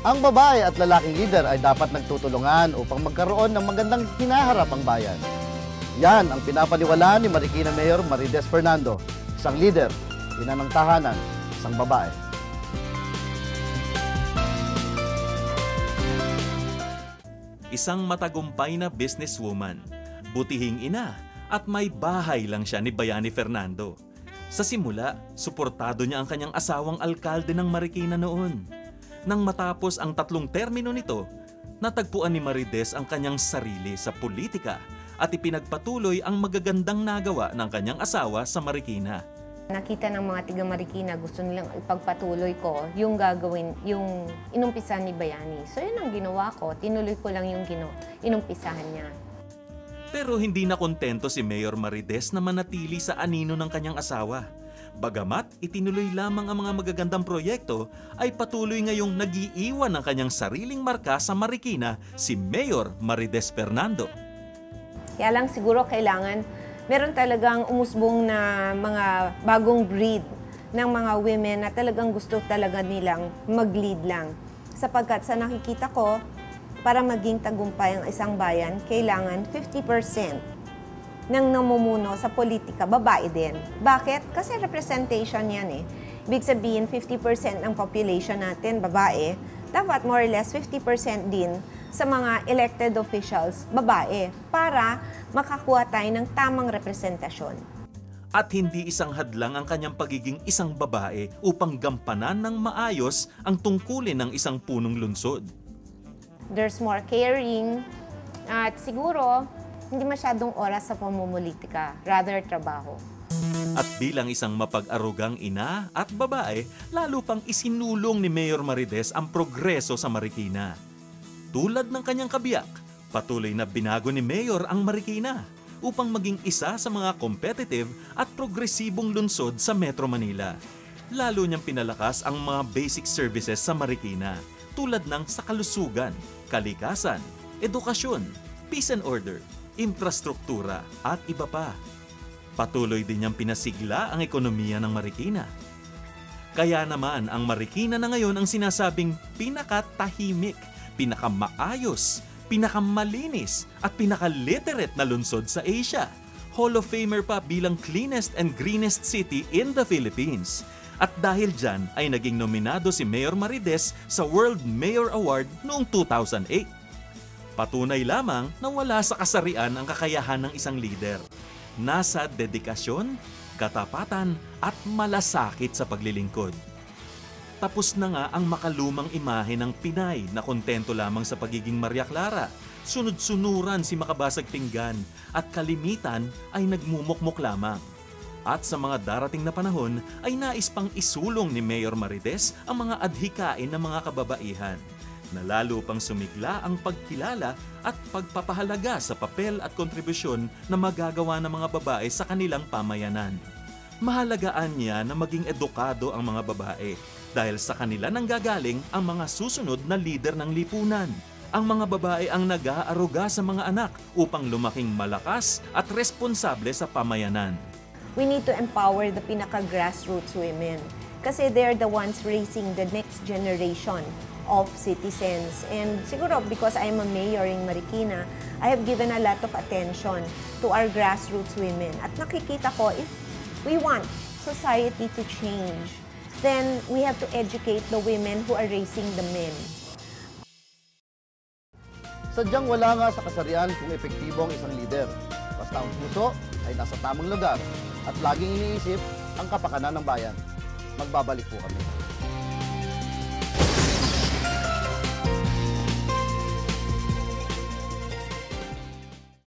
Ang babae at lalaking leader ay dapat nagtutulungan upang magkaroon ng magandang hinaharap ang bayan. Yan ang pinapaniwalaan ni Marikina Mayor Marides Fernando, isang leader, ina ng tahanan, isang babae. Isang matagumpay na businesswoman, butihing ina at may bahay lang siya ni Bayani Fernando. Sa simula, suportado niya ang kanyang asawang alkalde ng Marikina noon. Nang matapos ang 3 termino nito, natagpuan ni Marides ang kanyang sarili sa politika at ipinagpatuloy ang magagandang nagawa ng kanyang asawa sa Marikina. Nakita ng mga tiga Marikina, gusto nilang ipagpatuloy ko yung gagawin, yung inumpisahan ni Bayani. So yun ang ginawa ko, tinuloy ko lang yung inumpisahan niya. Pero hindi na kontento si Mayor Marides na manatili sa anino ng kanyang asawa. Bagamat itinuloy lamang ang mga magagandang proyekto, ay patuloy ngayong nag-iiwan ng kanyang sariling marka sa Marikina si Mayor Marides Fernando. Kaya lang siguro kailangan meron talagang umusbong na mga bagong breed ng mga women na talagang gusto talaga nilang mag-lead lang. Sapagkat sa nakikita ko, para maging tagumpay ang isang bayan, kailangan 50% ng namumuno sa politika, babae din. Bakit? Kasi representation yan eh. Ibig sabihin, 50% ng population natin, babae, dapat more or less 50% din sa mga elected officials, babae, para makakuha tayo ng tamang representasyon. At hindi isang hadlang ang kanyang pagiging isang babae upang gampanan ng maayos ang tungkulin ng isang punong lungsod. There's more caring at siguro hindi masyadong oras sa pamumulitika, rather trabaho. At bilang isang mapag-arugang ina at babae, lalo pang isinulong ni Mayor Marides ang progreso sa Marikina. Tulad ng kanyang kabiyak, patuloy na binago ni Mayor ang Marikina upang maging isa sa mga competitive at progresibong lungsod sa Metro Manila. Lalo niyang pinalakas ang mga basic services sa Marikina tulad ng sa kalusugan, kalikasan, edukasyon, peace and order, infrastruktura at iba pa. Patuloy din niyang pinasigla ang ekonomiya ng Marikina. Kaya naman ang Marikina na ngayon ang sinasabing pinakatahimik, pinakamaayos, pinakamalinis at pinaka-literate na lungsod sa Asia. Hall of Famer pa bilang cleanest and greenest city in the Philippines. At dahil dyan ay naging nominado si Mayor Marides sa World Mayor Award noong 2008. Patunay lamang na wala sa kasarian ang kakayahan ng isang leader. Nasa dedikasyon, katapatan at malasakit sa paglilingkod. Tapos na nga ang makalumang imahe ng Pinay na kontento lamang sa pagiging Maria Clara. Sunod-sunuran si makabasag pinggan at kalimitan ay nagmumukmok lamang. At sa mga darating na panahon ay nais pang isulong ni Mayor Marides ang mga adhikain ng mga kababaihan na lalo pang sumigla ang pagkilala at pagpapahalaga sa papel at kontribusyon na magagawa ng mga babae sa kanilang pamayanan. Mahalagaan niya na maging edukado ang mga babae dahil sa kanila nanggagaling ang mga susunod na lider ng lipunan. Ang mga babae ang nag-aaruga sa mga anak upang lumaking malakas at responsable sa pamayanan. We need to empower the pinaka-grassroots women kasi they're the ones raising the next generation of citizens. And siguro because I'm a mayor in Marikina, I have given a lot of attention to our grassroots women. At nakikita ko, if we want society to change, then we have to educate the women who are raising the men. Sadyang wala nga sa kasarian kung epektibo ang isang leader. Basta ang puso ay nasa tamang lugar at laging iniisip ang kapakanan ng bayan. Magbabalik po kami.